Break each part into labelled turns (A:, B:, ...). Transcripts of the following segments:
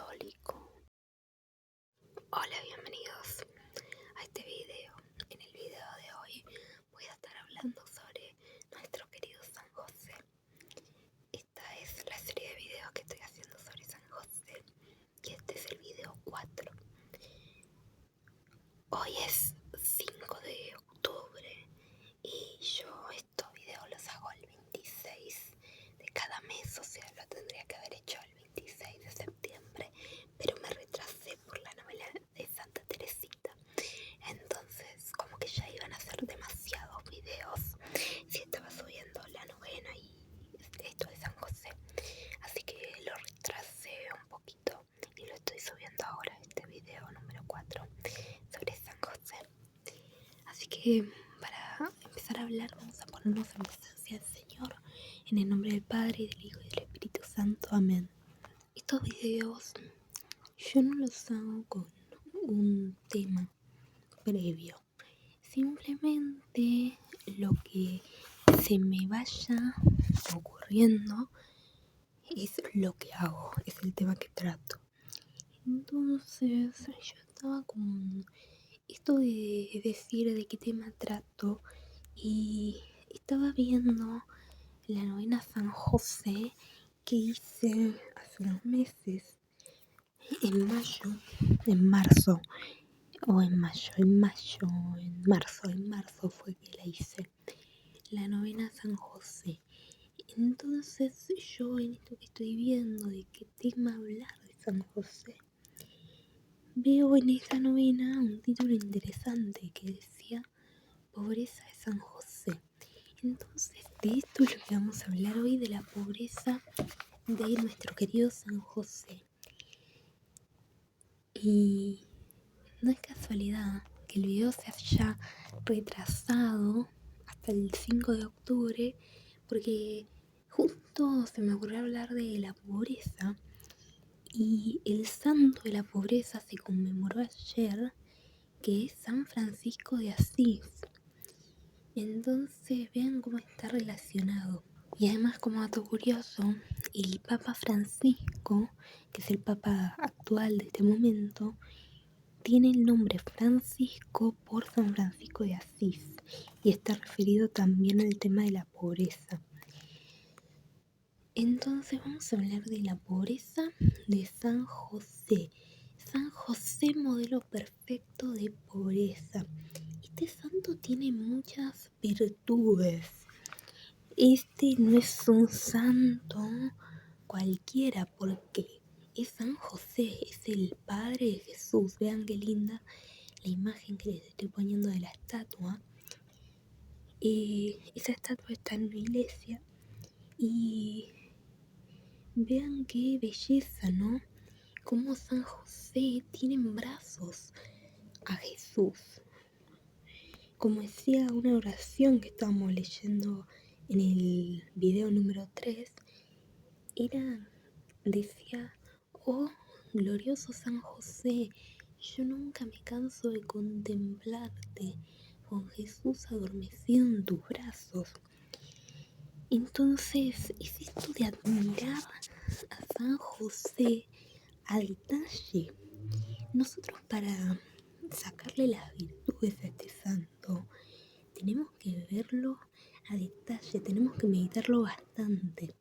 A: católico. Hola, bienvenidos a este video. En el video de hoy voy a estar hablando sobre nuestro querido San José. Esta es la serie de videos que estoy haciendo sobre San José y este es el video 4. Hoy es 5 de octubre y yo estos videos los hago el 26 de cada mes, o sea, lo tendría que haber hecho el 26 de septiembre, pero me retrasé por la novela de Santa Teresita. Entonces, como que ya iban a ser demasiados videos si estaba subiendo la novena y esto de San José. Así que lo retrasé un poquito y lo estoy subiendo ahora, este video número 4 sobre San José. Así que para empezar a hablar vamos a ponernos en presencia del Señor, en el nombre del Padre, y del Hijo y del Espíritu Santo. Amén. Estos videos yo no los hago con un tema previo, simplemente lo que se me vaya ocurriendo es lo que hago, es el tema que trato. Entonces yo estaba con esto de decir de qué tema trato y estaba viendo la novena San José que hice hace unos meses, en marzo fue que la hice, la novena San José. Entonces yo en esto que estoy viendo de qué tema hablar de San José, veo en esa novena un título interesante que decía Pobreza de San José. Entonces de esto es lo que vamos a hablar hoy, de la pobreza de nuestro querido San José. Y no es casualidad que el video se haya retrasado hasta el 5 de octubre porque justo se me ocurrió hablar de la pobreza y el santo de la pobreza se conmemoró ayer, que es San Francisco de Asís. Entonces vean cómo está relacionado. Y además, como dato curioso, el Papa Francisco, que es el Papa actual de este momento, tiene el nombre Francisco por San Francisco de Asís y está referido también al tema de la pobreza. Entonces vamos a hablar de la pobreza de San José. San José, modelo perfecto de pobreza. Este santo tiene muchas virtudes. Este no es un santo cualquiera porque es San José, es el Padre de Jesús. Vean qué linda la imagen que les estoy poniendo de la estatua. Esa estatua está en una iglesia y vean qué belleza, ¿no? Cómo San José tiene en brazos a Jesús. Como decía una oración que estábamos leyendo en el video número 3, decía: oh glorioso San José, yo nunca me canso de contemplarte, con Jesús adormecido en tus brazos. Entonces es esto de admirar a San José a detalle. Nosotros, para sacarle las virtudes a este santo, tenemos que verlo a detalle, tenemos que meditarlo bastante.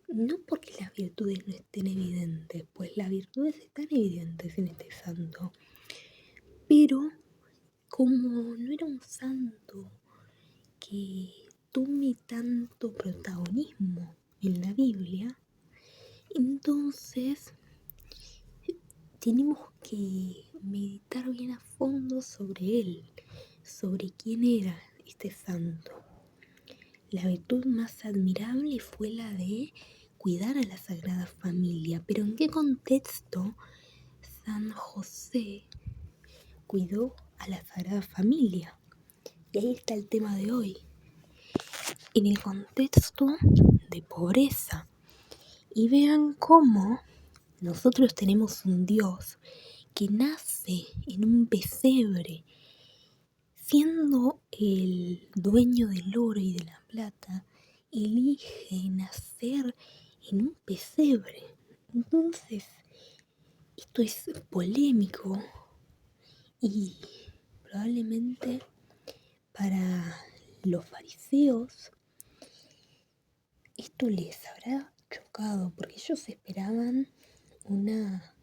A: No porque las virtudes no estén evidentes, pues las virtudes están evidentes en este santo, pero como no era un santo que tome tanto protagonismo en la Biblia, entonces tenemos que meditar bien a fondo sobre él, sobre quién era este santo. La virtud más admirable fue la de cuidar a la Sagrada Familia. Pero ¿en qué contexto San José cuidó a la Sagrada Familia? Y ahí está el tema de hoy. En el contexto de pobreza. Y vean cómo nosotros tenemos un Dios que nace en un pesebre, siendo el dueño del oro y de la plata, elige nacer en un pesebre. Entonces Esto es polémico y probablemente para los fariseos esto les habrá chocado porque ellos esperaban una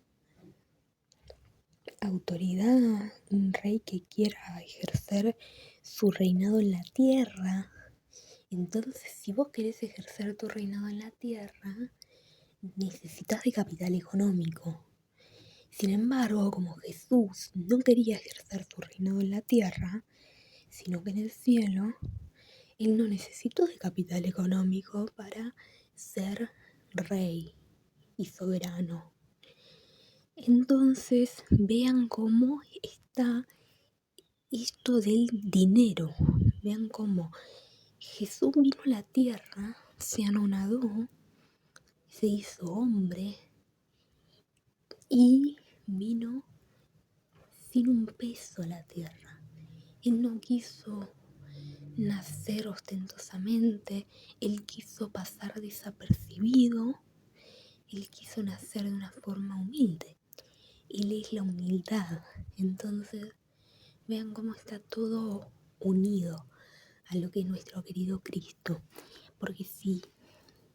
A: autoridad, un rey que quiera ejercer su reinado en la tierra. Entonces, si vos querés ejercer tu reinado en la tierra, necesitas de capital económico. Sin embargo, como Jesús no quería ejercer su reinado en la tierra, sino que en el cielo, él no necesitó de capital económico para ser rey y soberano. Entonces, vean cómo está esto del dinero. Vean cómo Jesús vino a la tierra, se anonadó, se hizo hombre y vino sin un peso a la tierra. Él no quiso nacer ostentosamente, él quiso pasar desapercibido, él quiso nacer de una forma humilde. Él es la humildad. Entonces, vean cómo está todo unido a lo que es nuestro querido Cristo. Porque si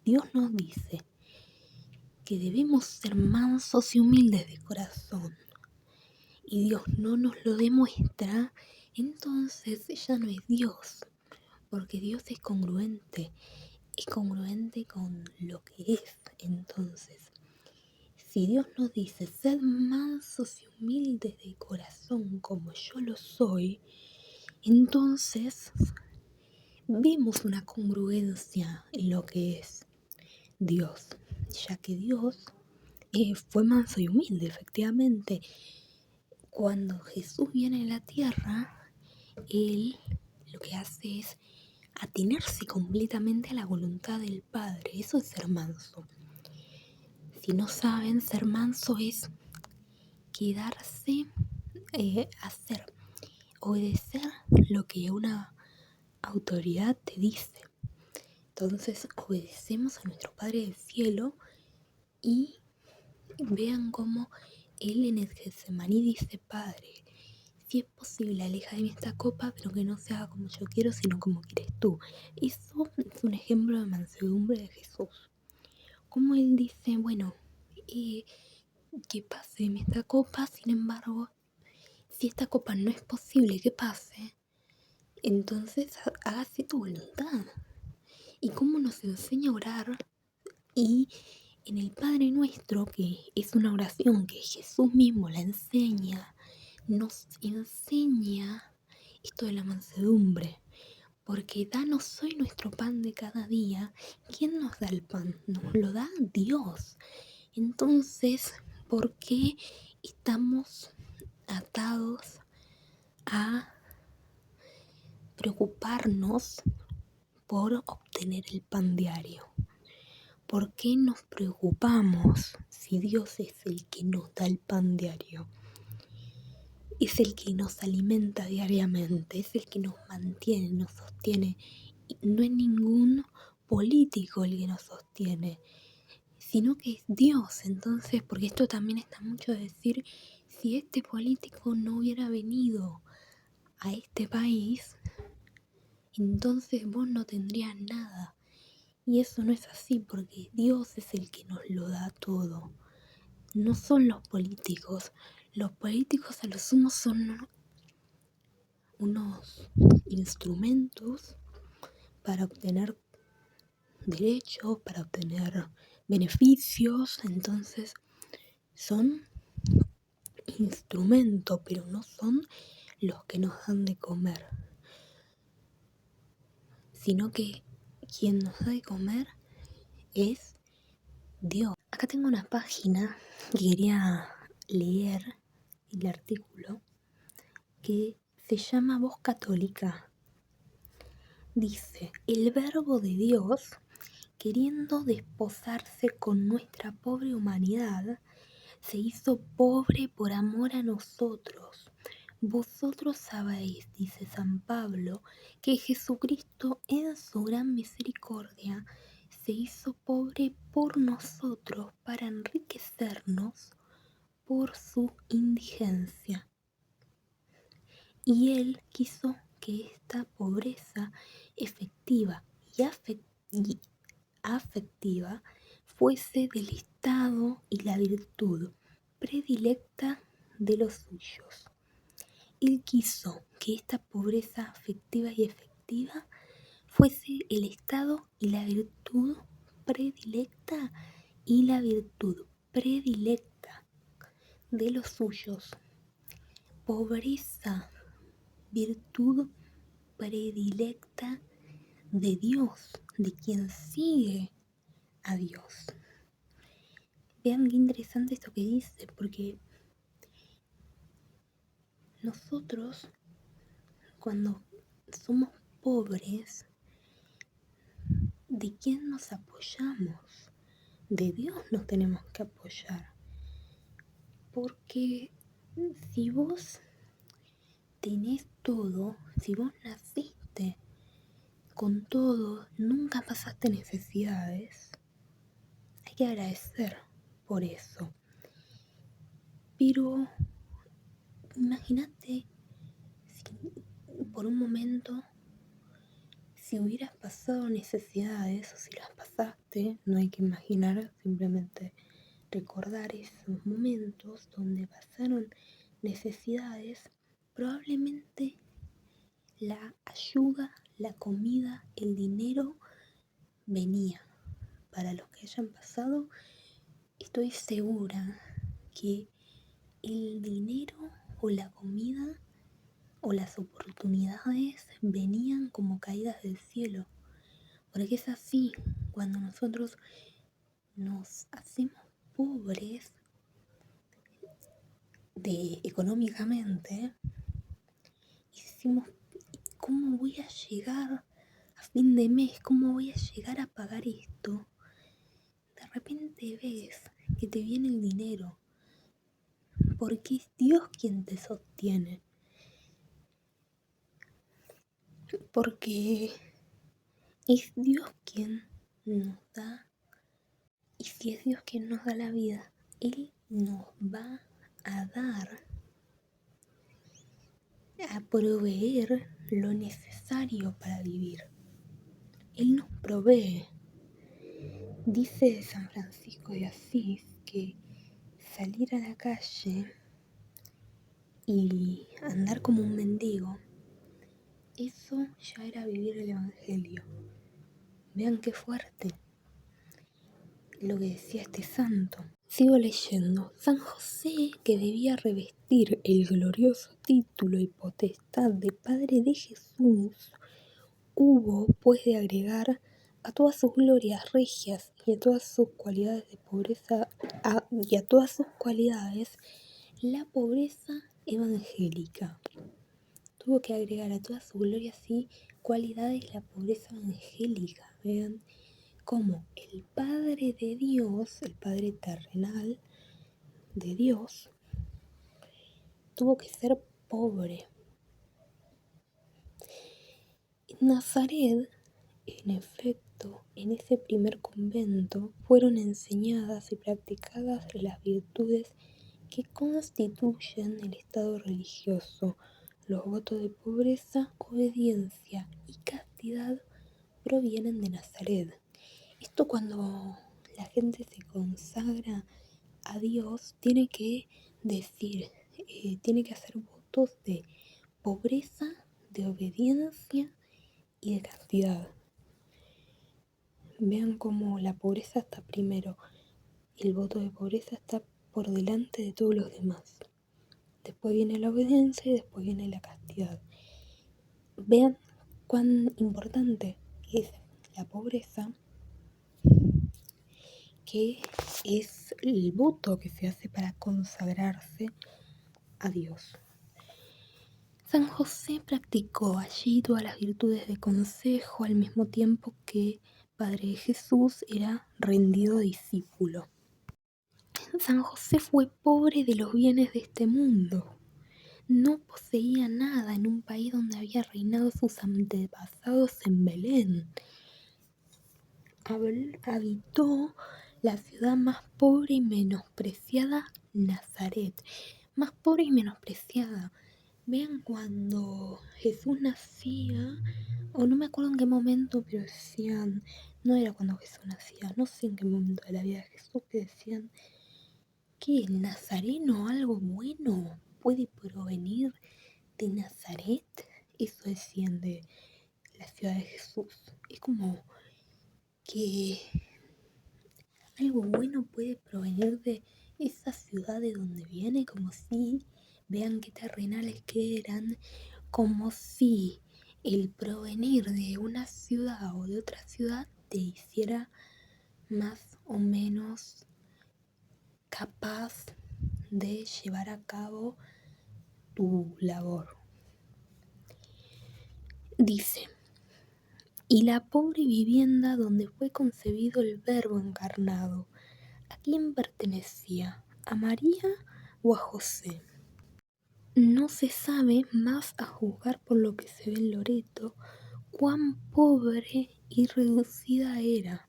A: Dios nos dice que debemos ser mansos y humildes de corazón, y Dios no nos lo demuestra, entonces ya no es Dios, porque Dios es congruente con lo que es. Entonces, si Dios nos dice, sed mansos y humildes de corazón como yo lo soy, entonces vemos una congruencia en lo que es Dios, ya que Dios fue manso y humilde, efectivamente. Cuando Jesús viene a la tierra, Él lo que hace es atenerse completamente a la voluntad del Padre. Eso es ser manso. Si no saben, ser manso es quedarse, hacer, obedecer lo que una autoridad te dice. Entonces obedecemos a nuestro Padre del Cielo y vean cómo Él en el Getsemaní dice, Padre, si es posible, aleja de mí esta copa, pero que no se haga como yo quiero, sino como quieres tú. Eso es un ejemplo de mansedumbre de Jesús. Como Él dice, bueno, que pase de esta copa, sin embargo, si esta copa no es posible que pase, entonces hágase tu voluntad. Y cómo nos enseña a orar. Y en el Padre Nuestro, que es una oración que Jesús mismo la enseña, nos enseña esto de la mansedumbre. Porque danos hoy nuestro pan de cada día. ¿Quién nos da el pan? Nos lo da Dios. Entonces, ¿por qué estamos atados a preocuparnos por obtener el pan diario? ¿Por qué nos preocupamos si Dios es el que nos da el pan diario? Es el que nos alimenta diariamente, es el que nos mantiene, nos sostiene. Y no es ningún político el que nos sostiene, sino que es Dios. Entonces, porque esto también está mucho de decir, si este político no hubiera venido a este país, entonces vos no tendrías nada. Y eso no es así, porque Dios es el que nos lo da todo. No son los políticos. Los políticos a lo sumo son unos instrumentos para obtener derechos, para obtener beneficios. Entonces son instrumentos, pero no son los que nos dan de comer. Sino que quien nos da de comer es Dios. Acá tengo una página que quería leer el artículo que se llama Voz Católica. Dice, el verbo de Dios, queriendo desposarse con nuestra pobre humanidad, se hizo pobre por amor a nosotros. Vosotros sabéis, dice San Pablo, que Jesucristo en su gran misericordia se hizo pobre por nosotros para enriquecernos por su indigencia. Y él quiso que esta pobreza efectiva y afectiva fuese del estado y la virtud predilecta de los suyos. Él quiso que esta pobreza afectiva y efectiva fuese el estado y la virtud predilecta de los suyos. Pobreza, virtud predilecta de Dios, de quien sigue a Dios. Vean qué interesante esto que dice, porque nosotros cuando somos pobres, ¿de quién nos apoyamos? De Dios nos tenemos que apoyar. Porque si vos tenés todo, si vos naciste con todo, nunca pasaste necesidades, hay que agradecer por eso. Pero imagínate por un momento si hubieras pasado necesidades o si las pasaste, no hay que imaginar, simplemente recordar esos momentos donde pasaron necesidades. Probablemente la ayuda, la comida, el dinero venía. Para los que hayan pasado, estoy segura que el dinero o la comida o las oportunidades venían como caídas del cielo. Porque es así, cuando nosotros nos hacemos pobres económicamente, y decimos, ¿cómo voy a llegar a fin de mes? ¿Cómo voy a llegar a pagar esto? De repente ves que te viene el dinero, porque es Dios quien te sostiene. Porque es Dios quien nos da, y si es Dios quien nos da la vida, Él nos va a dar, a proveer lo necesario para vivir. Él nos provee. Dice San Francisco de Asís que salir a la calle y andar como un mendigo, eso ya era vivir el Evangelio. Vean qué fuerte lo que decía este santo. Sigo leyendo. San José, que debía revestir el glorioso título y potestad de Padre de Jesús, hubo pues de agregar a todas sus glorias regias y a todas sus cualidades de pobreza y a todas sus cualidades la pobreza evangélica. Tuvo que agregar a todas sus glorias y cualidades la pobreza evangélica. Vean cómo el Padre de Dios, el Padre terrenal de Dios, tuvo que ser pobre. En Nazaret, en efecto, en ese primer convento fueron enseñadas y practicadas las virtudes que constituyen el estado religioso. Los votos de pobreza, obediencia y castidad provienen de Nazaret. Esto cuando la gente se consagra a Dios, tiene que decir, tiene que hacer votos de pobreza, de obediencia y de castidad. Vean cómo la pobreza está primero, el voto de pobreza está por delante de todos los demás. Después viene la obediencia y después viene la castidad. Vean cuán importante es la pobreza, que es el voto que se hace para consagrarse a Dios. San José practicó allí todas las virtudes de consejo al mismo tiempo que Padre de Jesús era rendido discípulo. San José fue pobre de los bienes de este mundo. No poseía nada en un país donde había reinado sus antepasados en Belén. Habitó la ciudad más pobre y menospreciada Nazaret, más pobre y menospreciada. Vean cuando Jesús nacía, o no me acuerdo en qué momento, pero decían, no era cuando Jesús nacía, no sé en qué momento de la vida de Jesús, que decían que el nazareno, algo bueno, puede provenir de Nazaret. Eso decían de la ciudad de Jesús. Es como que algo bueno puede provenir de esa ciudad de donde viene, como si vean qué terrenales que eran, como si el provenir de una ciudad o de otra ciudad te hiciera más o menos capaz de llevar a cabo tu labor. Dice, y la pobre vivienda donde fue concebido el Verbo encarnado, ¿a quién pertenecía? ¿A María o a José? No se sabe, más a juzgar por lo que se ve en Loreto, cuán pobre y reducida era.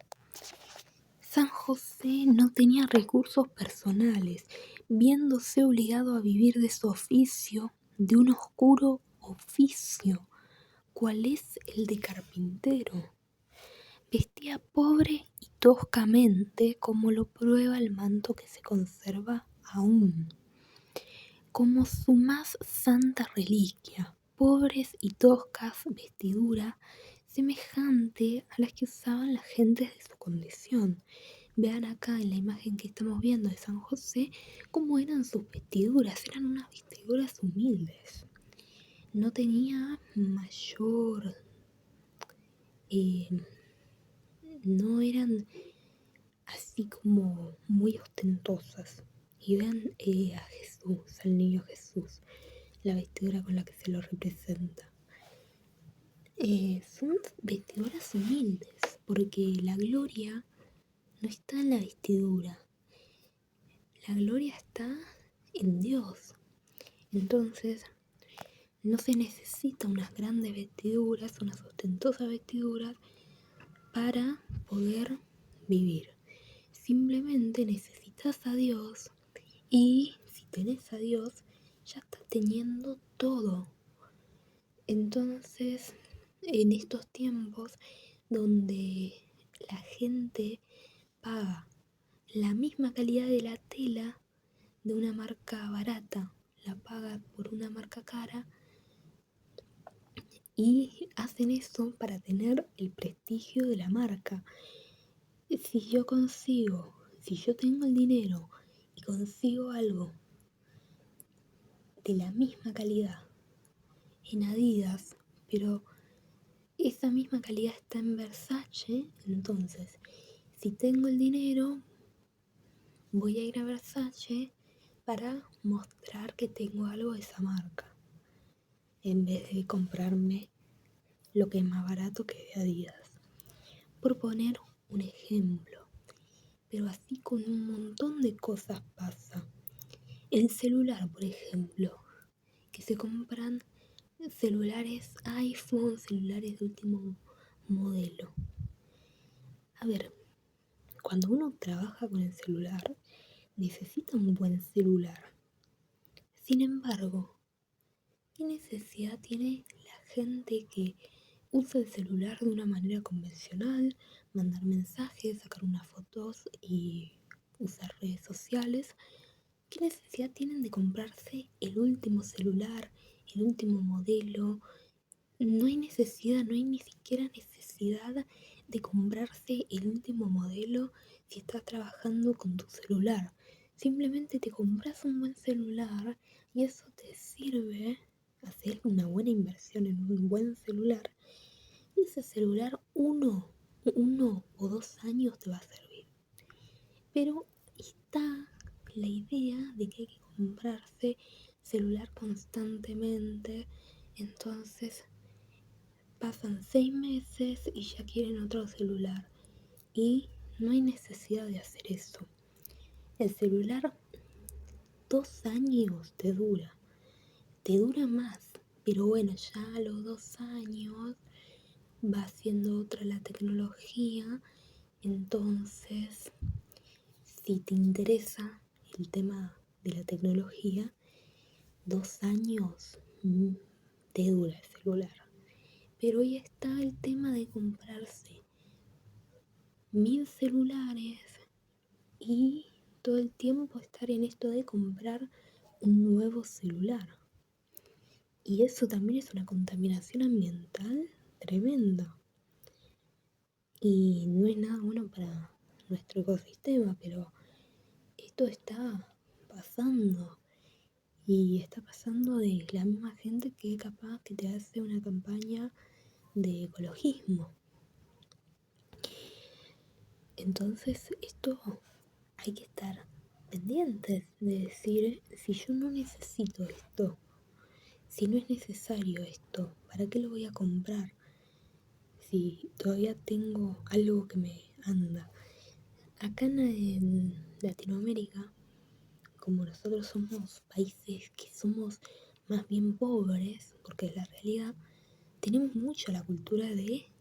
A: San José no tenía recursos personales, viéndose obligado a vivir de su oficio, de un oscuro oficio, cual es el de carpintero. Vestía pobre y toscamente, como lo prueba el manto que se conserva aún, como su más santa reliquia, pobres y toscas vestiduras, semejante a las que usaban las gentes de su condición. Vean acá en la imagen que estamos viendo de San José cómo eran sus vestiduras, eran unas vestiduras humildes. No tenía mayor, no eran así como muy ostentosas. Y vean a Jesús, al niño Jesús, la vestidura con la que se lo representa. Son vestiduras humildes, porque la gloria no está en la vestidura, la gloria está en Dios. Entonces, no se necesita unas grandes vestiduras, unas ostentosas vestiduras para poder vivir. Simplemente necesitas a Dios y si tenés a Dios, ya estás teniendo todo. Entonces, en estos tiempos donde la gente paga la misma calidad de la tela de una marca barata, la paga por una marca cara y hacen eso para tener el prestigio de la marca. Si yo tengo el dinero y consigo algo de la misma calidad en Adidas, pero esa misma calidad está en Versace, entonces si tengo el dinero voy a ir a Versace para mostrar que tengo algo de esa marca, en vez de comprarme lo que es más barato que de Adidas. Por poner un ejemplo, pero así con un montón de cosas pasa. El celular, por ejemplo, que se compran celulares iPhone, celulares de último modelo. A ver, cuando uno trabaja con el celular, necesita un buen celular. Sin embargo, ¿qué necesidad tiene la gente que usa el celular de una manera convencional, mandar mensajes, sacar unas fotos y usar redes sociales? ¿Qué necesidad tienen de comprarse el último celular, el último modelo? No hay necesidad, no hay ni siquiera necesidad de comprarse el último modelo si estás trabajando con tu celular. Simplemente te compras un buen celular y eso te sirve hacer una buena inversión en un buen celular. Y ese celular uno o 2 años te va a servir. Pero está la idea de que hay que comprarse celular constantemente. Entonces pasan 6 meses y ya quieren otro celular. Y no hay necesidad de hacer eso. El celular 2 años te dura más. Pero bueno, ya a los 2 años va siendo otra la tecnología. Entonces, si te interesa el tema de la tecnología, 2 años te dura el celular. Pero hoy está el tema de comprarse 1000 celulares y todo el tiempo estar en esto de comprar un nuevo celular. Y eso también es una contaminación ambiental tremenda. Y no es nada bueno para nuestro ecosistema, pero esto está pasando. Y está pasando de la misma gente que capaz que te hace una campaña de ecologismo. Entonces esto hay que estar pendientes de decir, si yo no necesito esto, si no es necesario esto, ¿para qué lo voy a comprar? Si todavía tengo algo que me anda. Acá en Latinoamérica, como nosotros somos países que somos más bien pobres, porque es la realidad, tenemos mucho la cultura de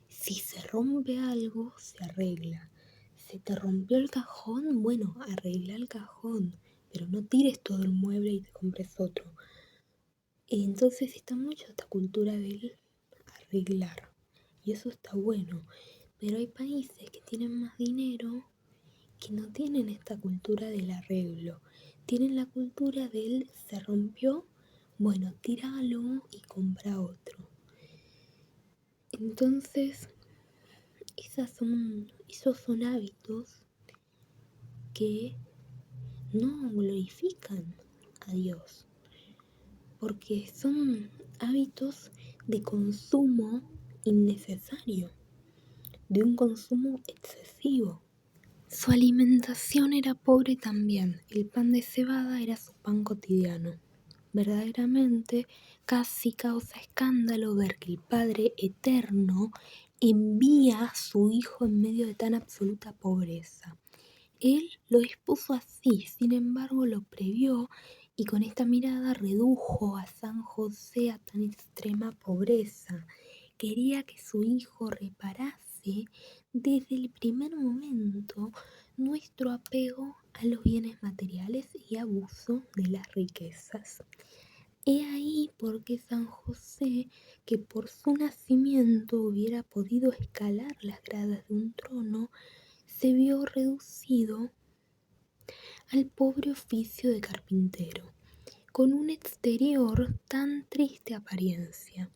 A: si se rompe algo, se arregla. Se te rompió el cajón, bueno, arregla el cajón, pero no tires todo el mueble y te compres otro. Y entonces está mucho esta cultura del arreglar, y eso está bueno, pero hay países que tienen más dinero que no tienen esta cultura del arreglo, tienen la cultura del se rompió, bueno, tíralo y compra otro. Entonces, esos son hábitos que no glorifican a Dios, porque son hábitos de consumo innecesario, de un consumo excesivo. Su alimentación era pobre también, el pan de cebada era su pan cotidiano. Verdaderamente casi causa escándalo ver que el Padre Eterno envía a su Hijo en medio de tan absoluta pobreza. Él lo dispuso así, sin embargo lo previó y con esta mirada redujo a San José a tan extrema pobreza. Quería que su Hijo reparase desde el primer momento nuestro apego a los bienes materiales y abuso de las riquezas. He ahí porque San José, que por su nacimiento hubiera podido escalar las gradas de un trono, se vio reducido al pobre oficio de carpintero, con un exterior tan triste apariencia,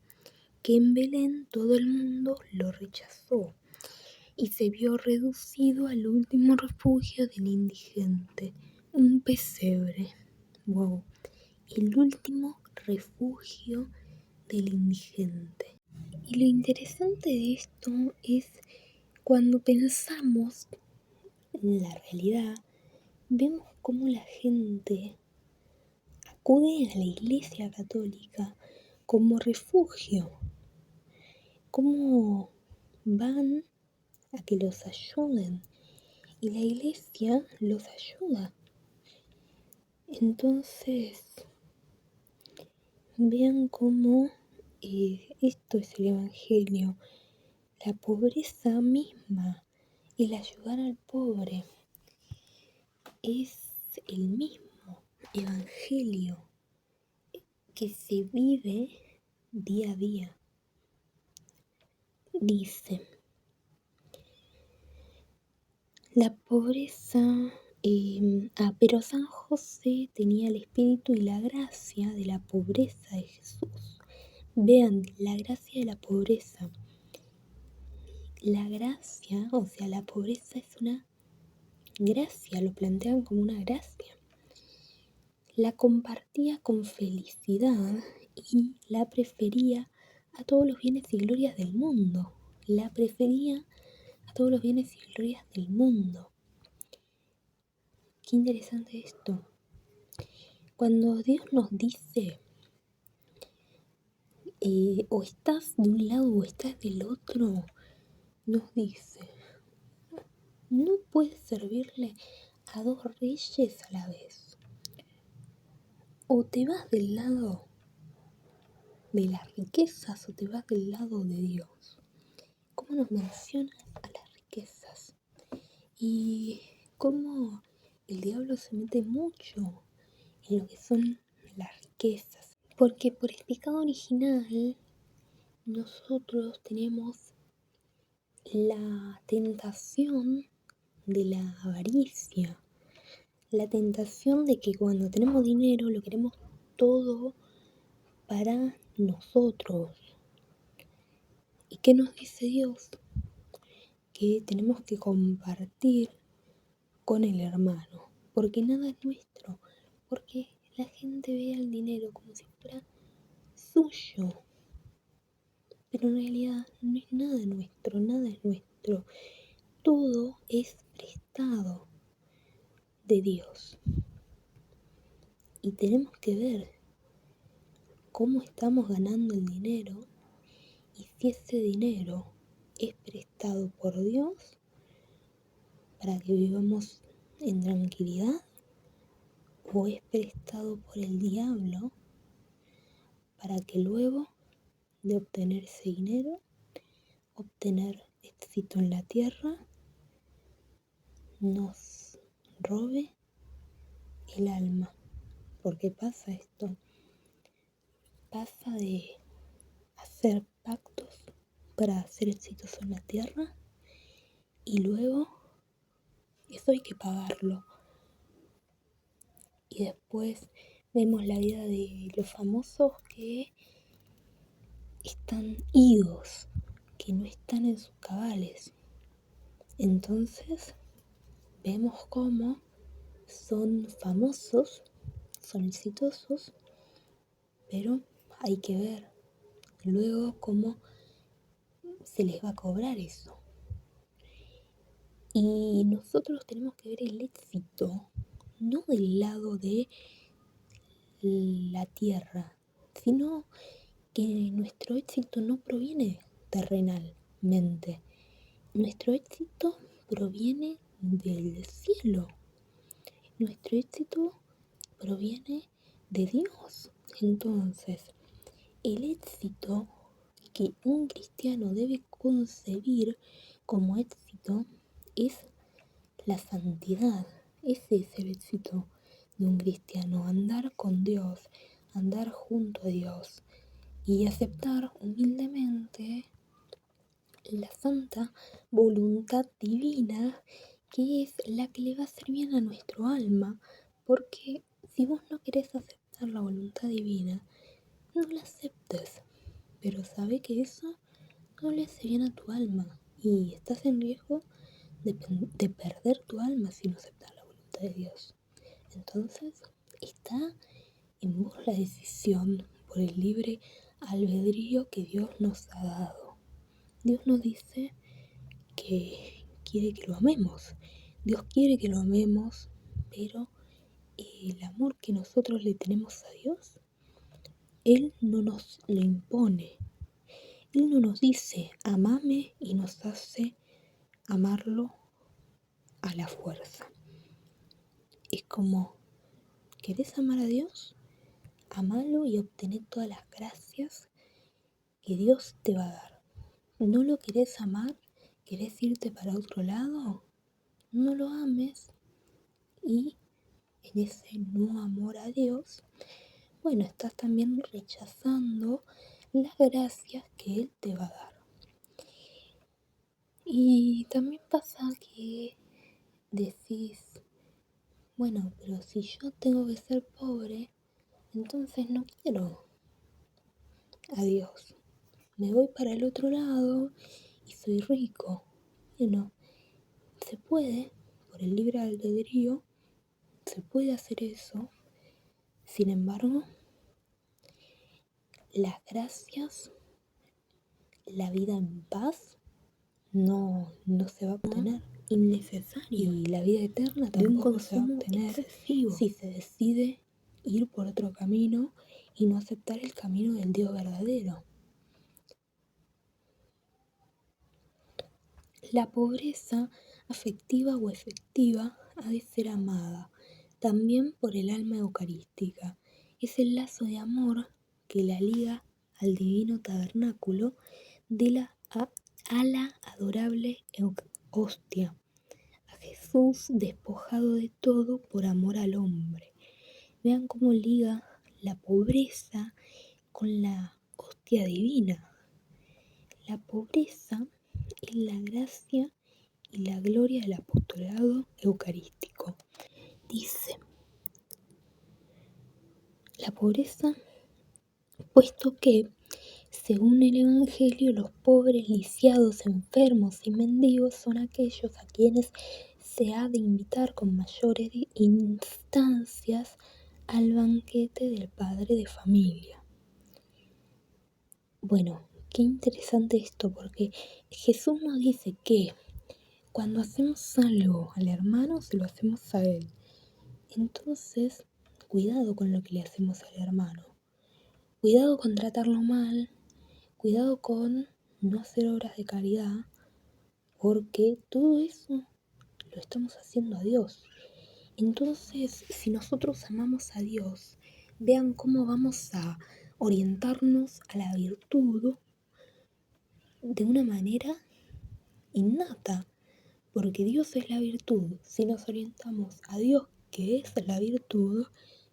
A: que en Belén todo el mundo lo rechazó, y se vio reducido al último refugio del indigente, un pesebre. Wow, el último refugio del indigente. Y lo interesante de esto es cuando pensamos en la realidad, vemos cómo la gente acude a la Iglesia Católica como refugio, cómo van a que los ayuden y la Iglesia los ayuda. Entonces, vean cómo esto es el Evangelio, la pobreza misma, el ayudar al pobre, es el mismo Evangelio que se vive día a día. Dice, la pobreza, pero San José tenía el espíritu y la gracia de la pobreza de Jesús. Vean, la gracia de la pobreza. La gracia, o sea, la pobreza es una gracia, lo plantean como una gracia. La compartía con felicidad y la prefería a todos los bienes y glorias del mundo. La prefería a todos los bienes y glorias del mundo. Qué interesante esto. Cuando Dios nos dice, o estás de un lado o estás del otro, nos dice, no puedes servirle a dos reyes a la vez. O te vas del lado de las riquezas o te vas del lado de Dios. ¿Cómo nos menciona a las riquezas? Y cómo el diablo se mete mucho en lo que son las riquezas. Porque por el pecado original nosotros tenemos la tentación de la avaricia, la tentación de que cuando tenemos dinero lo queremos todo para nosotros. ¿Y qué nos dice Dios? Que tenemos que compartir con el hermano, porque nada es nuestro, porque la gente ve al dinero como si fuera suyo, pero en realidad no es nada nuestro, nada es nuestro, todo es prestado de Dios. Y tenemos que ver cómo estamos ganando el dinero y si ese dinero es prestado por Dios para que vivamos en tranquilidad o es prestado por el diablo para que luego de obtener ese dinero, obtener éxito en la tierra, nos robe el alma. Porque pasa esto, pasa de hacer pactos para ser exitoso en la tierra y luego eso hay que pagarlo. Y después vemos la vida de los famosos que están idos, que no están en sus cabales. Entonces vemos cómo son famosos, son exitosos, pero hay que ver luego cómo se les va a cobrar eso. Y nosotros tenemos que ver el éxito, no del lado de la tierra, sino que nuestro éxito no proviene terrenalmente. Nuestro éxito proviene del cielo. Nuestro éxito proviene de Dios. Entonces, el éxito que un cristiano debe concebir como éxito es la santidad. Ese es el éxito de un cristiano, andar con Dios, andar junto a Dios y aceptar humildemente la santa voluntad divina que es la que le va a hacer bien a nuestro alma, porque si vos no querés aceptar la voluntad divina, no la aceptes, pero sabe que eso no le hace bien a tu alma y estás en riesgo de perder tu alma si no aceptas la voluntad de Dios. Entonces está en vos la decisión por el libre albedrío que Dios nos ha dado. Dios nos dice que quiere que lo amemos. Dios quiere que lo amemos, pero el amor que nosotros le tenemos a Dios, Él no nos lo impone. Él no nos dice, amame y nos hace amarlo a la fuerza. Es como, ¿querés amar a Dios? Amalo y obtener todas las gracias que Dios te va a dar. ¿No lo querés amar? ¿Querés irte para otro lado? No lo ames y en ese no amor a Dios, bueno, estás también rechazando las gracias que Él te va a dar. Y también pasa que decís, bueno, pero si yo tengo que ser pobre, entonces no quiero a Dios. Me voy para el otro lado y soy rico. Bueno, se puede, por el libre albedrío, se puede hacer eso. Sin embargo, las gracias, la vida en paz, no se va a obtener. Innecesario. Y la vida eterna tampoco se va a obtener excesivo si se decide ir por otro camino y no aceptar el camino del Dios verdadero. La pobreza afectiva o efectiva ha de ser amada también por el alma eucarística. Es el lazo de amor que la liga al divino tabernáculo a la adorable hostia. Jesús despojado de todo por amor al hombre. Vean cómo liga la pobreza con la hostia divina. La pobreza es la gracia y la gloria del apostolado eucarístico. Dice, la pobreza, puesto que, según el Evangelio, los pobres, lisiados, enfermos y mendigos son aquellos a quienes se ha de invitar con mayores instancias al banquete del padre de familia. Bueno, qué interesante esto, porque Jesús nos dice que cuando hacemos algo al hermano, se lo hacemos a él. Entonces, cuidado con lo que le hacemos al hermano. Cuidado con tratarlo mal. Cuidado con no hacer obras de caridad, porque todo eso lo estamos haciendo a Dios. Entonces, si nosotros amamos a Dios, vean cómo vamos a orientarnos a la virtud de una manera innata, porque Dios es la virtud. Si nos orientamos a Dios, que es la virtud,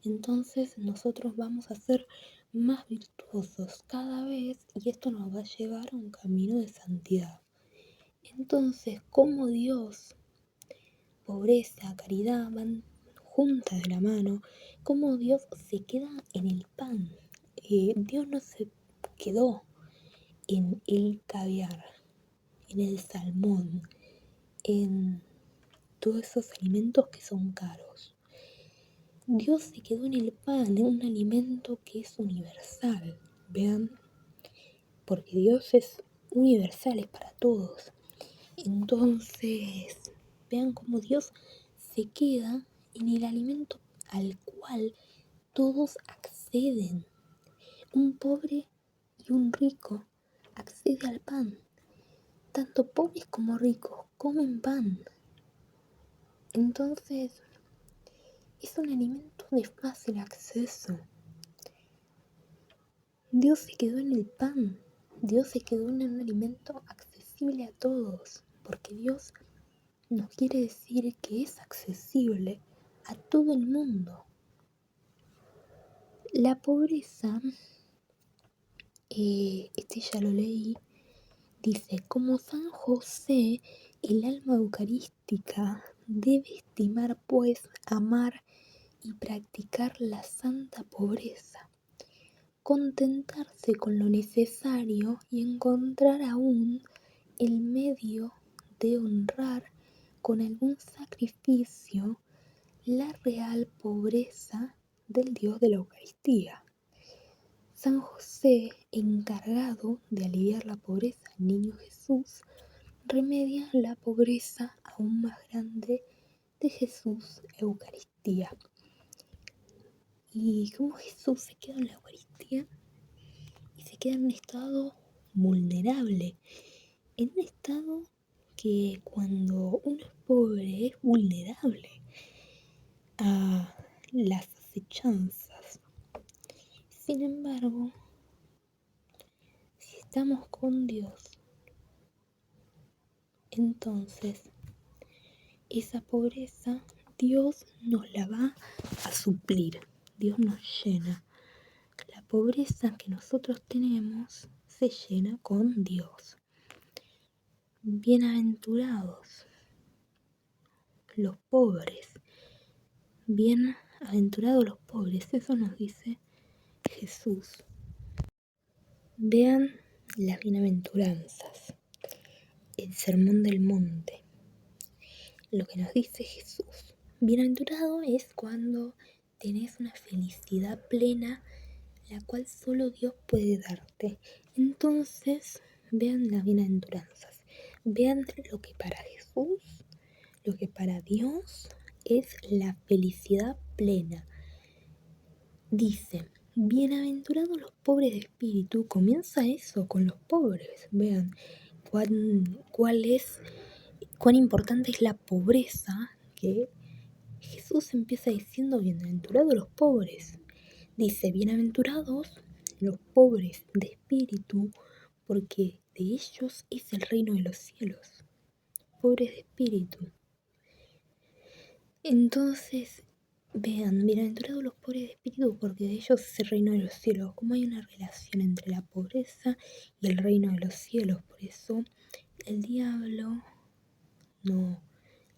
A: entonces nosotros vamos a ser más virtuosos cada vez y esto nos va a llevar a un camino de santidad. Entonces, como Dios, pobreza, caridad van juntas de la mano, como Dios se queda en el pan. Dios no se quedó en el caviar, en el salmón, en todos esos alimentos que son caros. Dios se quedó en el pan, en un alimento que es universal. Vean, porque Dios es universal, es para todos. Entonces, vean cómo Dios se queda en el alimento al cual todos acceden. Un pobre y un rico accede al pan. Tanto pobres como ricos comen pan. Entonces, es un alimento de fácil acceso. Dios se quedó en el pan. Dios se quedó en un alimento accesible a todos. Porque Dios nos quiere decir que es accesible a todo el mundo. La pobreza, este ya lo leí, dice, como San José, el alma eucarística debe estimar, pues, amar y practicar la santa pobreza, contentarse con lo necesario y encontrar aún el medio de honrar con algún sacrificio la real pobreza del Dios de la Eucaristía. San José, encargado de aliviar la pobreza del niño Jesús, remedia la pobreza aún más grande de Jesús, Eucaristía. Y como Jesús se queda en la Eucaristía y se queda en un estado vulnerable, en un estado que cuando uno es pobre es vulnerable a las acechanzas. Sin embargo, si estamos con Dios, entonces esa pobreza Dios nos la va a suplir. Dios nos llena. La pobreza que nosotros tenemos se llena con Dios. Bienaventurados los pobres. Bienaventurados los pobres. Eso nos dice Jesús. Vean las bienaventuranzas. El sermón del monte. Lo que nos dice Jesús. Bienaventurado es cuando tenés una felicidad plena, la cual solo Dios puede darte. Entonces, vean las bienaventuranzas. Vean lo que para Jesús, lo que para Dios es la felicidad plena. Dice, bienaventurados los pobres de espíritu. Comienza eso con los pobres. Vean cuán importante es la pobreza, que Jesús empieza diciendo bienaventurados los pobres. Dice, bienaventurados los pobres de espíritu, porque de ellos es el reino de los cielos. Pobres de espíritu. Entonces, vean, bienaventurados los pobres de espíritu, porque de ellos es el reino de los cielos. Como hay una relación entre la pobreza y el reino de los cielos, por eso el diablo no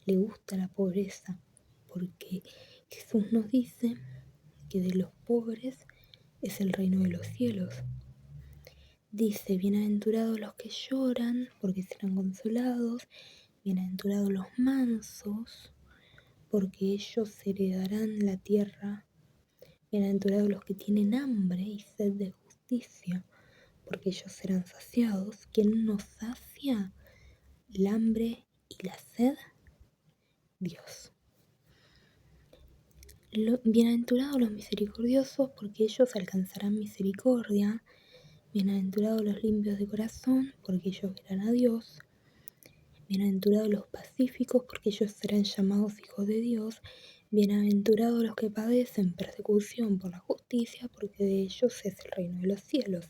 A: le gusta la pobreza, porque Jesús nos dice que de los pobres es el reino de los cielos. Dice, bienaventurados los que lloran, porque serán consolados, bienaventurados los mansos, porque ellos heredarán la tierra, bienaventurados los que tienen hambre y sed de justicia, porque ellos serán saciados. ¿Quién nos sacia el hambre y la sed? Dios. Bienaventurados los misericordiosos, porque ellos alcanzarán misericordia. Bienaventurados los limpios de corazón, porque ellos verán a Dios. Bienaventurados los pacíficos, porque ellos serán llamados hijos de Dios. Bienaventurados los que padecen persecución por la justicia, porque de ellos es el reino de los cielos.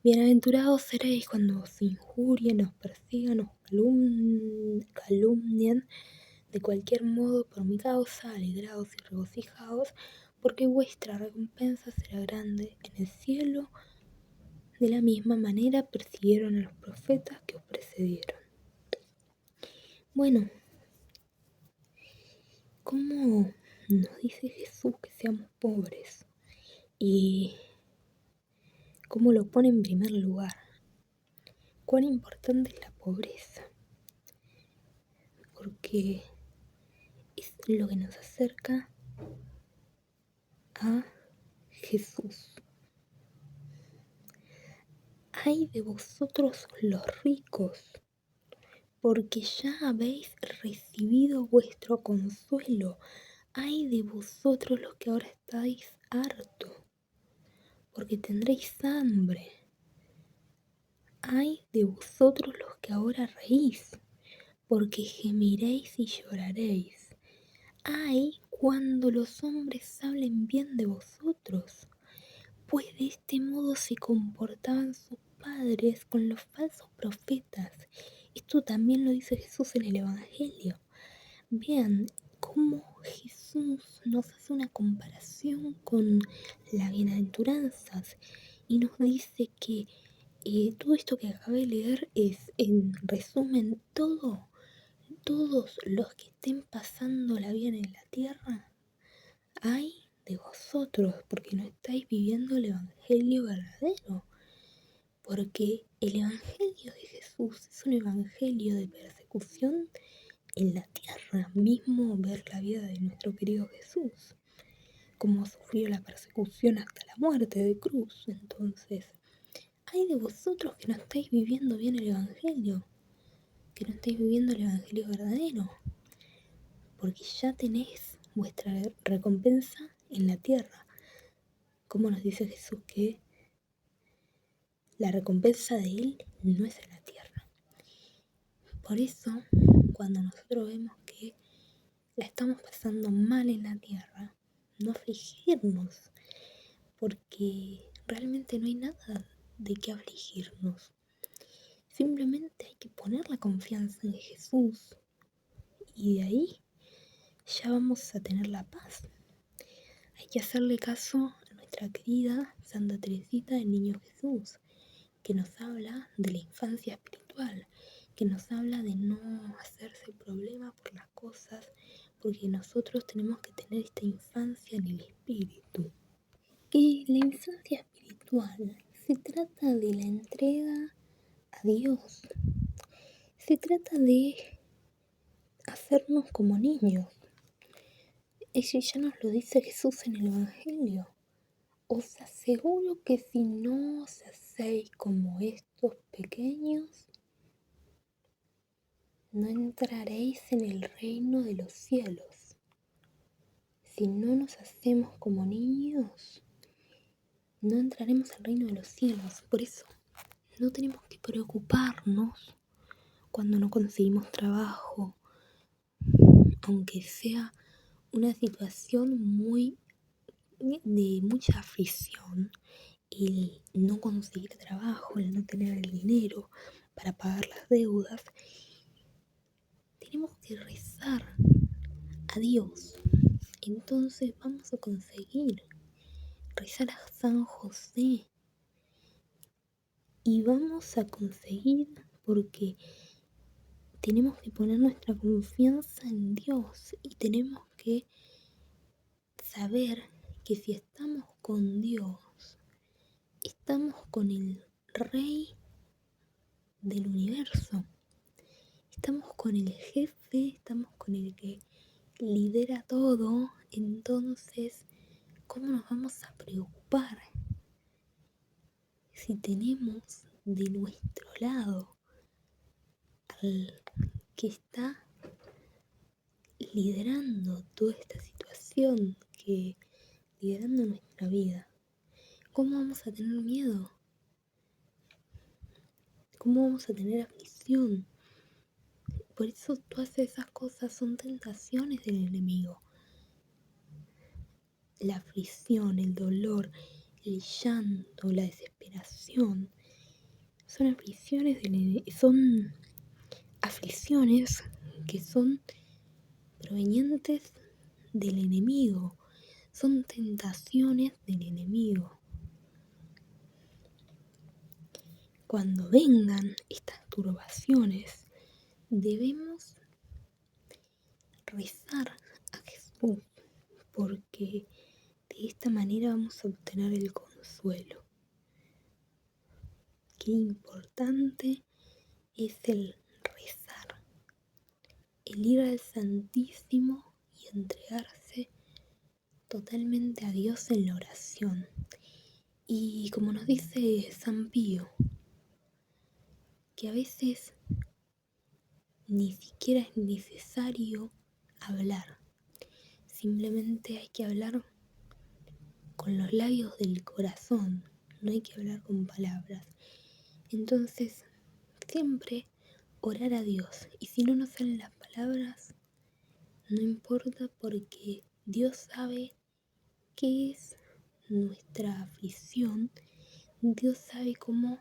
A: Bienaventurados seréis cuando os injurien, os persigan, os calumnien de cualquier modo por mi causa. Alegraos y regocijaos, porque vuestra recompensa será grande en el cielo. De la misma manera persiguieron a los profetas que os precedieron. Bueno, ¿cómo nos dice Jesús que seamos pobres? Y cómo lo pone en primer lugar. ¿Cuán importante es la pobreza? Porque es lo que nos acerca a Jesús. Ay de vosotros los ricos, porque ya habéis recibido vuestro consuelo. Ay de vosotros los que ahora estáis hartos, porque tendréis hambre. Ay de vosotros los que ahora reís, porque gemiréis y lloraréis. Ay cuando los hombres hablen bien de vosotros, pues de este modo se comportaban sus padres con los falsos profetas. Esto también lo dice Jesús en el Evangelio. Vean cómo Jesús nos hace una comparación con las bienaventuranzas y nos dice que todo esto que acabé de leer es, en resumen, todos los que estén pasando la vida en la tierra, ay de vosotros, porque no estáis viviendo el Evangelio verdadero. Porque el Evangelio de Jesús es un Evangelio de persecución en la tierra. Mismo ver la vida de nuestro querido Jesús, cómo sufrió la persecución hasta la muerte de cruz. Entonces, ay de vosotros que no estáis viviendo bien el Evangelio, que no estáis viviendo el Evangelio verdadero, porque ya tenéis vuestra recompensa en la tierra. Como nos dice Jesús que la recompensa de Él no es en la tierra. Por eso, cuando nosotros vemos que la estamos pasando mal en la tierra, no afligirnos, porque realmente no hay nada de qué afligirnos. Simplemente hay que poner la confianza en Jesús y de ahí ya vamos a tener la paz. Hay que hacerle caso a nuestra querida Santa Teresita del Niño Jesús, que nos habla de la infancia espiritual, que nos habla de no hacerse problema por las cosas, porque nosotros tenemos que tener esta infancia en el espíritu. Y la infancia espiritual se trata de la entrega a Dios, se trata de hacernos como niños. Eso ya nos lo dice Jesús en el Evangelio. Os aseguro que si no os hacéis como estos pequeños, no entraréis en el reino de los cielos. Si no nos hacemos como niños, no entraremos al reino de los cielos. Por eso no tenemos que preocuparnos cuando no conseguimos trabajo, aunque sea una situación de mucha aflicción, el no conseguir trabajo, el no tener el dinero para pagar las deudas. Tenemos que rezar a Dios. Entonces vamos a conseguir rezar a San José y vamos a conseguir porque tenemos que poner nuestra confianza en Dios y tenemos que saber que si estamos con Dios, estamos con el Rey del universo, estamos con el jefe, estamos con el que lidera todo. Entonces, ¿cómo nos vamos a preocupar si tenemos de nuestro lado al que está liderando toda esta situación, que liderando nuestra vida? ¿Cómo vamos a tener miedo? ¿Cómo vamos a tener aflicción? Por eso todas esas cosas son tentaciones del enemigo. La aflicción, el dolor, el llanto, la desesperación, son aflicciones que son provenientes del enemigo, son tentaciones del enemigo. Cuando vengan estas turbaciones, debemos rezar a Jesús, porque de esta manera vamos a obtener el consuelo. Qué importante es el rezar, el ir al Santísimo y entregarse totalmente a Dios en la oración. Y como nos dice San Pío, que a veces ni siquiera es necesario hablar, simplemente hay que hablar con los labios del corazón, no hay que hablar con palabras. Entonces, siempre orar a Dios, y si no nos salen las palabras, no importa, porque Dios sabe qué es nuestra aflicción, Dios sabe cómo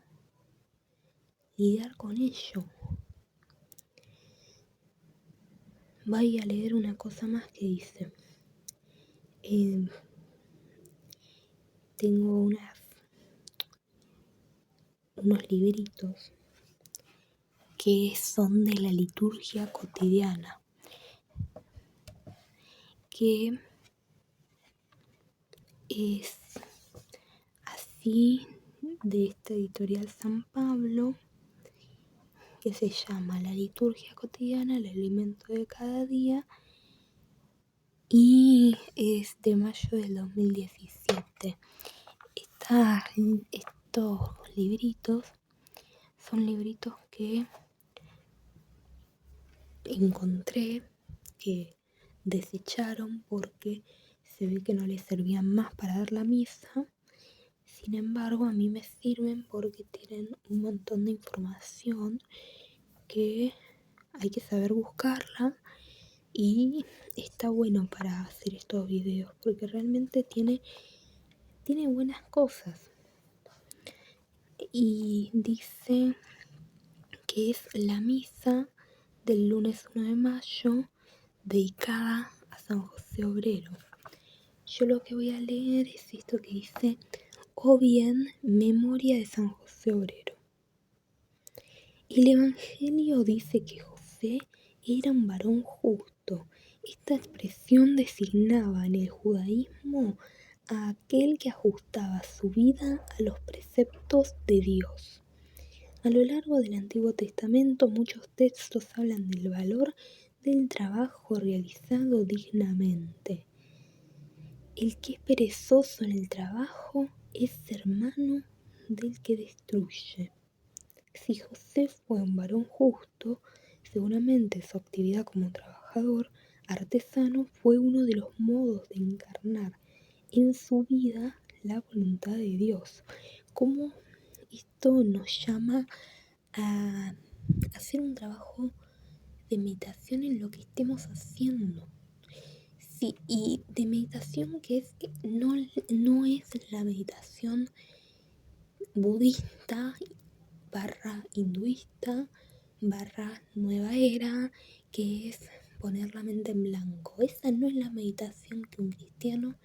A: lidiar con ello. Voy a leer una cosa más que dice. Tengo unos libritos que son de la liturgia cotidiana, que es así, de esta editorial San Pablo, que se llama La liturgia cotidiana, el alimento de cada día, y es de mayo del 2017. Estos libritos son libritos que encontré, que desecharon porque se ve que no les servían más para dar la misa. Sin embargo, a mí me sirven porque tienen un montón de información que hay que saber buscarla, y está bueno para hacer estos videos porque realmente tiene buenas cosas. Y dice que es la misa del lunes 1 de mayo dedicada a San José Obrero. Yo lo que voy a leer es esto que dice: o bien, memoria de San José Obrero. El Evangelio dice que José era un varón justo. Esta expresión designaba en el judaísmo a aquel que ajustaba su vida a los preceptos de Dios. A lo largo del Antiguo Testamento, muchos textos hablan del valor del trabajo realizado dignamente. El que es perezoso en el trabajo es hermano del que destruye. Si José fue un varón justo, seguramente su actividad como trabajador artesano fue uno de los modos de encarnar en su vida la voluntad de Dios. Como esto nos llama a hacer un trabajo de meditación en lo que estemos haciendo. Sí, y de meditación que no es la meditación budista / hinduista / nueva era, que es poner la mente en blanco. Esa no es la meditación que un cristiano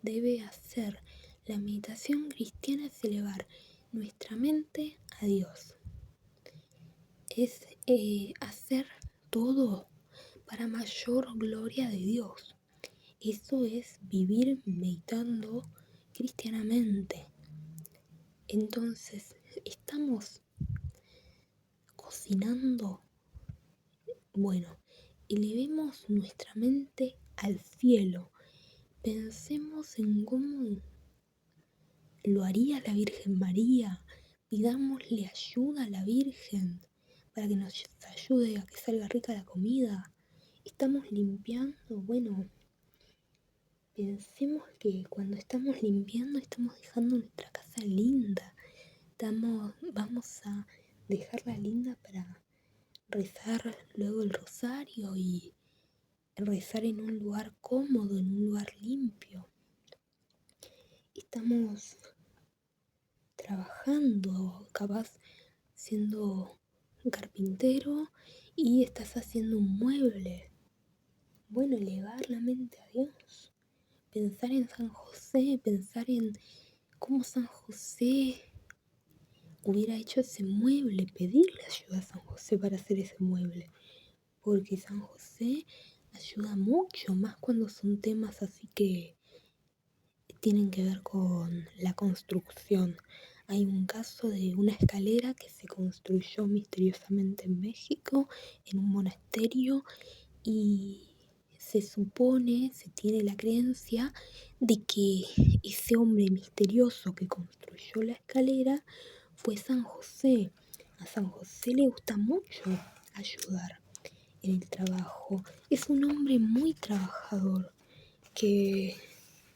A: debe hacer. La meditación cristiana es elevar nuestra mente a Dios. Es hacer todo para mayor gloria de Dios. Eso es vivir meditando cristianamente. Entonces, estamos cocinando. Bueno, elevemos nuestra mente al cielo. Pensemos en cómo lo haría la Virgen María. Pidámosle ayuda a la Virgen para que nos ayude a que salga rica la comida. Estamos limpiando, bueno, pensemos que cuando estamos limpiando estamos dejando nuestra casa linda. Vamos a dejarla linda para rezar luego el rosario y rezar en un lugar cómodo, en un lugar limpio. Estamos trabajando, capaz siendo carpintero y estás haciendo un mueble. Bueno, elevar la mente a Dios. Pensar en San José, pensar en cómo San José hubiera hecho ese mueble, pedirle ayuda a San José para hacer ese mueble. Porque San José ayuda mucho, más cuando son temas así que tienen que ver con la construcción. Hay un caso de una escalera que se construyó misteriosamente en México, en un monasterio, y se supone, se tiene la creencia de que ese hombre misterioso que construyó la escalera fue San José. A San José le gusta mucho ayudar en el trabajo. Es un hombre muy trabajador que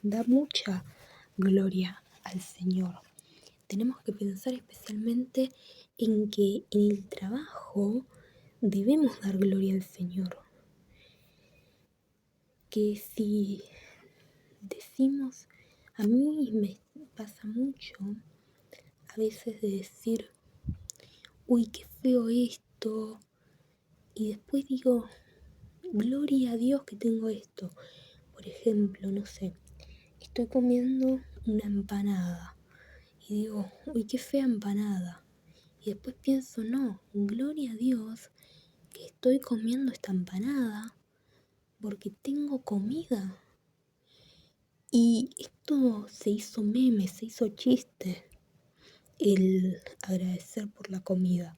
A: da mucha gloria al Señor. Tenemos que pensar especialmente en que en el trabajo debemos dar gloria al Señor. Que si decimos, a mí me pasa mucho a veces de decir, uy, qué feo esto, y después digo, gloria a Dios que tengo esto. Por ejemplo, no sé, estoy comiendo una empanada y digo, uy, qué fea empanada. Y después pienso, no, gloria a Dios que estoy comiendo esta empanada porque tengo comida. Y esto se hizo meme, se hizo chiste, el agradecer por la comida.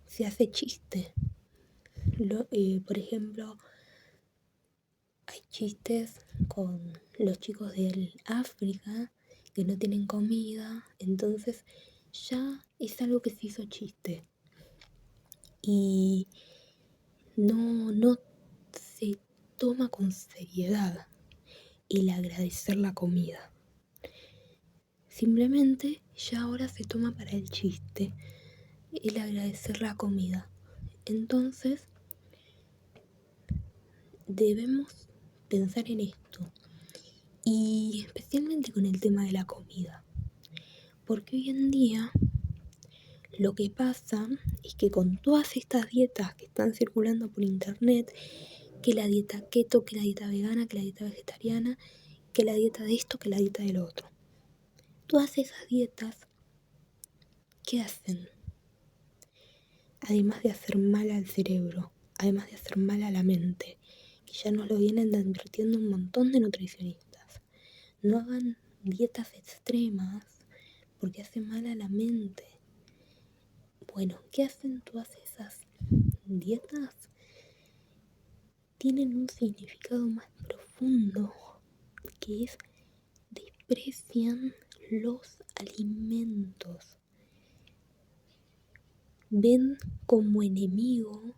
A: Se hace chiste. Por ejemplo, hay chistes con los chicos del África que no tienen comida, entonces ya es algo que se hizo chiste. Y no se toma con seriedad el agradecer la comida. Simplemente ya ahora se toma para el chiste el agradecer la comida. Entonces debemos pensar en esto. Y especialmente con el tema de la comida. Porque hoy en día lo que pasa es que con todas estas dietas que están circulando por internet, que la dieta keto, que la dieta vegana, que la dieta vegetariana, que la dieta de esto, que la dieta del otro. Todas esas dietas, ¿qué hacen? Además de hacer mal al cerebro, además de hacer mal a la mente, que ya nos lo vienen advirtiendo un montón de nutricionistas. No hagan dietas extremas porque hace mal a la mente. Bueno, ¿qué hacen todas esas dietas? Tienen un significado más profundo, que es desprecian los alimentos. Ven como enemigo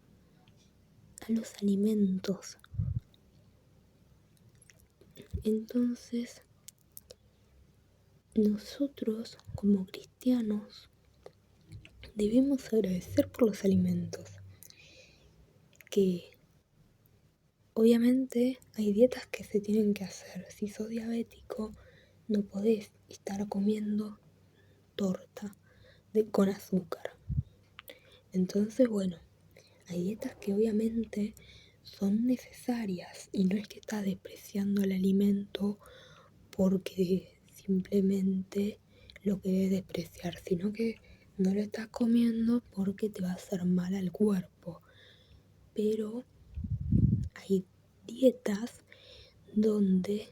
A: a los alimentos. Entonces, nosotros como cristianos debemos agradecer por los alimentos. Que obviamente hay dietas que se tienen que hacer. Si sos diabético, no podés estar comiendo torta con azúcar. Entonces, bueno, hay dietas que obviamente son necesarias y no es que estás despreciando el alimento porque simplemente lo querés despreciar, sino que no lo estás comiendo porque te va a hacer mal al cuerpo. Pero hay dietas donde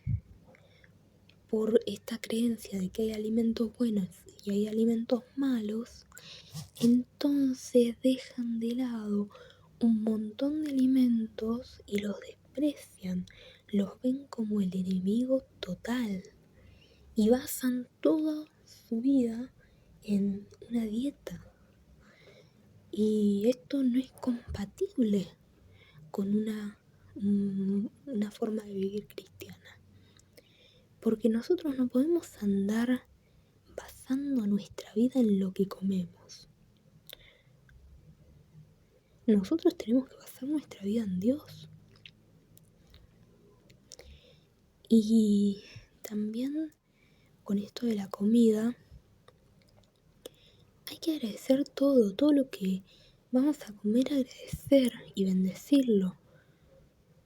A: por esta creencia de que hay alimentos buenos y hay alimentos malos, entonces dejan de lado un montón de alimentos y los desprecian, los ven como el enemigo total y basan toda su vida en una dieta. Y esto no es compatible con una forma de vivir cristiana. Porque nosotros no podemos andar basando nuestra vida en lo que comemos. Nosotros tenemos que basar nuestra vida en Dios. Y también con esto de la comida, hay que agradecer todo lo que vamos a comer, agradecer y bendecirlo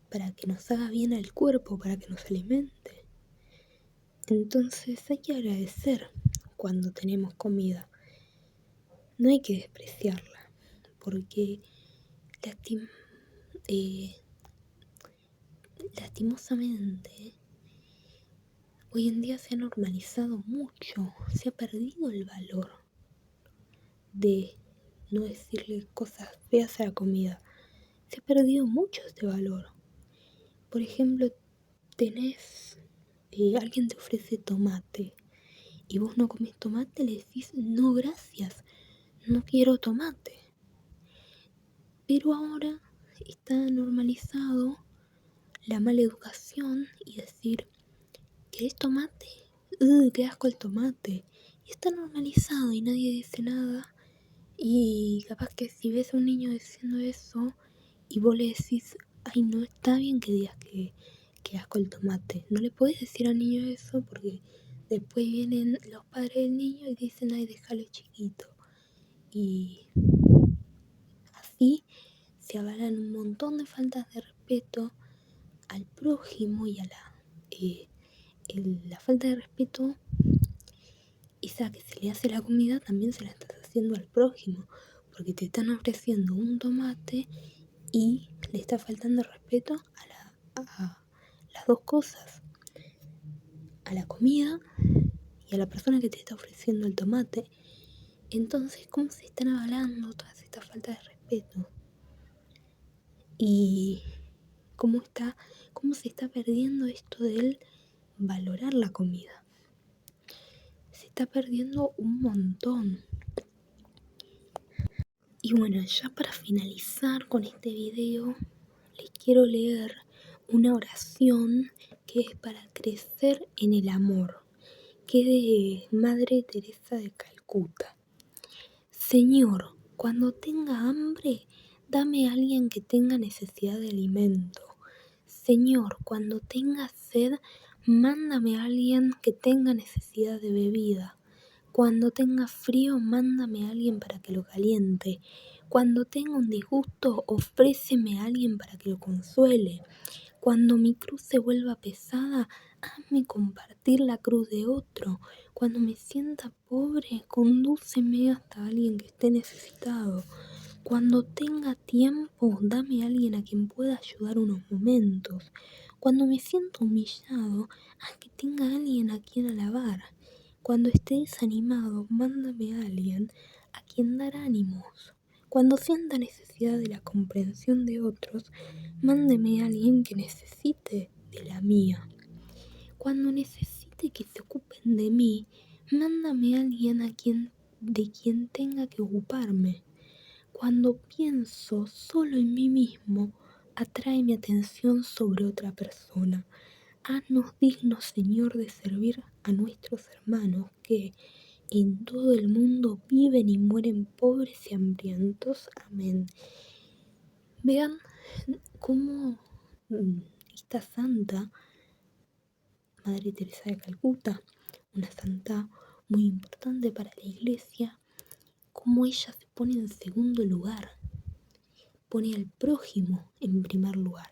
A: para que nos haga bien al cuerpo, para que nos alimente. Entonces hay que agradecer cuando tenemos comida. No hay que despreciarla, porque lastimosamente hoy en día se ha normalizado mucho, se ha perdido el valor de no decirle cosas feas a la comida. Se ha perdido mucho este valor. Por ejemplo, alguien te ofrece tomate y vos no comes tomate, le decís no gracias, no quiero tomate. Pero ahora está normalizado la mala educación y decir, ¿querés tomate? ¡Qué asco el tomate! Y está normalizado y nadie dice nada. Y capaz que si ves a un niño diciendo eso y vos le decís, ay, no está bien que digas que asco el tomate. No le podés decir al niño eso porque después vienen los padres del niño y dicen, ay, déjalo chiquito. Y así se avalan un montón de faltas de respeto al prójimo y a la falta de respeto esa que se le hace la comida también se la estás haciendo al prójimo, porque te están ofreciendo un tomate y le está faltando respeto a las dos cosas, a la comida y a la persona que te está ofreciendo el tomate. Entonces, ¿cómo se están avalando todas estas faltas de respeto? Y cómo se está perdiendo esto del valorar la comida. Se está perdiendo un montón. Y bueno, ya para finalizar con este video, les quiero leer una oración que es para crecer en el amor, que es de Madre Teresa de Calcuta. Señor, cuando tenga hambre, dame a alguien que tenga necesidad de alimento. Señor, cuando tenga sed, mándame a alguien que tenga necesidad de bebida. Cuando tenga frío, mándame a alguien para que lo caliente. Cuando tenga un disgusto, ofréceme a alguien para que lo consuele. Cuando mi cruz se vuelva pesada, hazme compartir la cruz de otro. Cuando me sienta pobre, condúceme hasta alguien que esté necesitado. Cuando tenga tiempo, dame a alguien a quien pueda ayudar unos momentos. Cuando me sienta humillado, haz que tenga alguien a quien alabar. Cuando esté desanimado, mándame a alguien a quien dar ánimos. Cuando sienta necesidad de la comprensión de otros, mándeme a alguien que necesite de la mía. Cuando necesite que se ocupen de mí, mándame a alguien de quien tenga que ocuparme. Cuando pienso solo en mí mismo, atrae mi atención sobre otra persona. Haznos dignos, Señor, de servir a nuestros hermanos que en todo el mundo viven y mueren pobres y hambrientos. Amén. Vean cómo esta santa, Madre Teresa de Calcuta, una santa muy importante para la iglesia, cómo ella se pone en segundo lugar pone al prójimo en primer lugar.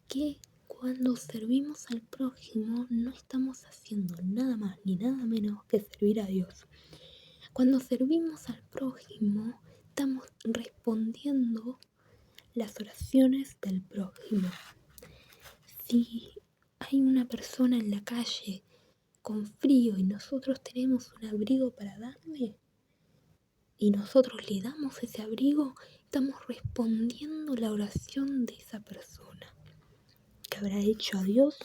A: Que cuando servimos al prójimo no estamos haciendo nada más ni nada menos que servir a Dios. Cuando servimos al prójimo estamos respondiendo las oraciones del prójimo. Si hay una persona en la calle con frío y nosotros tenemos un abrigo para darle y nosotros le damos ese abrigo, estamos respondiendo la oración de esa persona que habrá hecho a Dios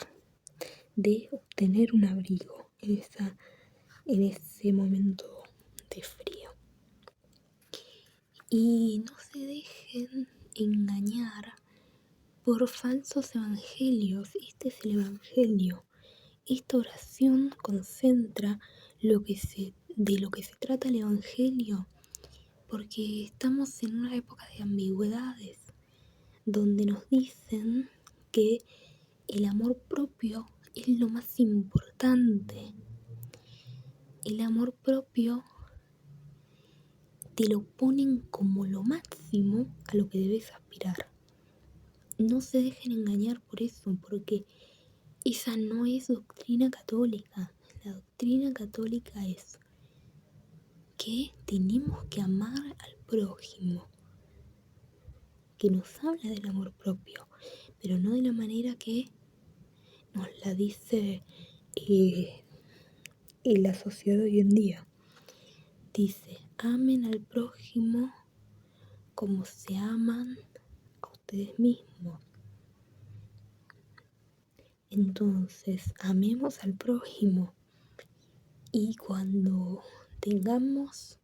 A: de obtener un abrigo en ese momento de frío. Y no se dejen engañar por falsos evangelios. Este es el evangelio. Esta oración concentra de lo que se trata el evangelio, porque estamos en una época de ambigüedades, donde nos dicen que el amor propio es lo más importante. El amor propio te lo ponen como lo máximo a lo que debes aspirar. No se dejen engañar por eso, porque esa no es doctrina católica. La doctrina católica es que tenemos que amar al prójimo, que nos habla del amor propio, pero no de la manera que nos la dice en la sociedad hoy en día. Dice, amen al prójimo como se aman a ustedes mismos. Entonces, amemos al prójimo y cuando tengamos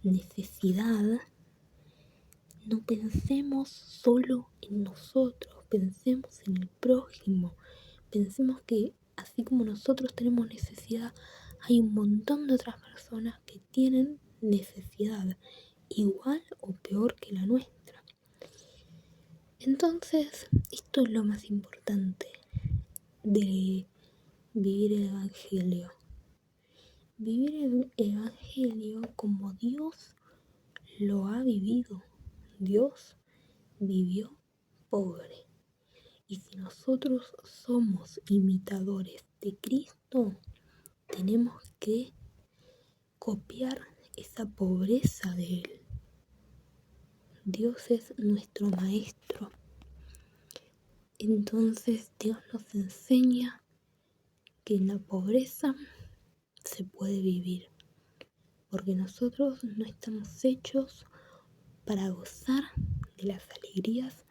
A: necesidad, no pensemos solo en nosotros, pensemos en el prójimo, pensemos que así como nosotros tenemos necesidad, hay un montón de otras personas que tienen necesidad, igual o peor que la nuestra. Entonces, esto es lo más importante de vivir el Evangelio. Vivir el Evangelio como Dios lo ha vivido. Dios vivió pobre. Y si nosotros somos imitadores de Cristo, tenemos que copiar esa pobreza de Él. Dios es nuestro maestro. Entonces Dios nos enseña que en la pobreza se puede vivir, porque nosotros no estamos hechos para gozar de las alegrías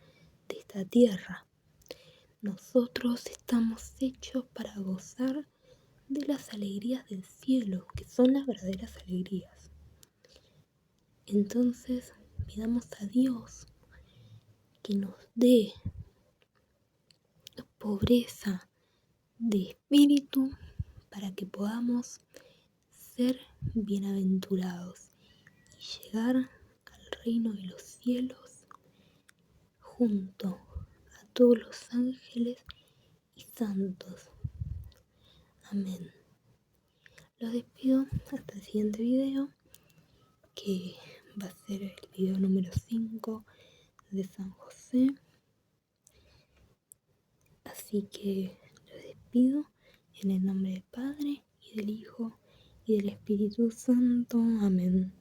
A: de esta tierra. Nosotros estamos hechos para gozar de las alegrías del cielo, que son las verdaderas alegrías. Entonces, pidamos a Dios que nos dé pobreza de espíritu para que podamos ser bienaventurados y llegar al reino de los cielos junto a todos los ángeles y santos. Amén. Los despido hasta el siguiente video, que va a ser el video número 5 de San José. Así que los despido en el nombre del Padre y del Hijo y del Espíritu Santo. Amén.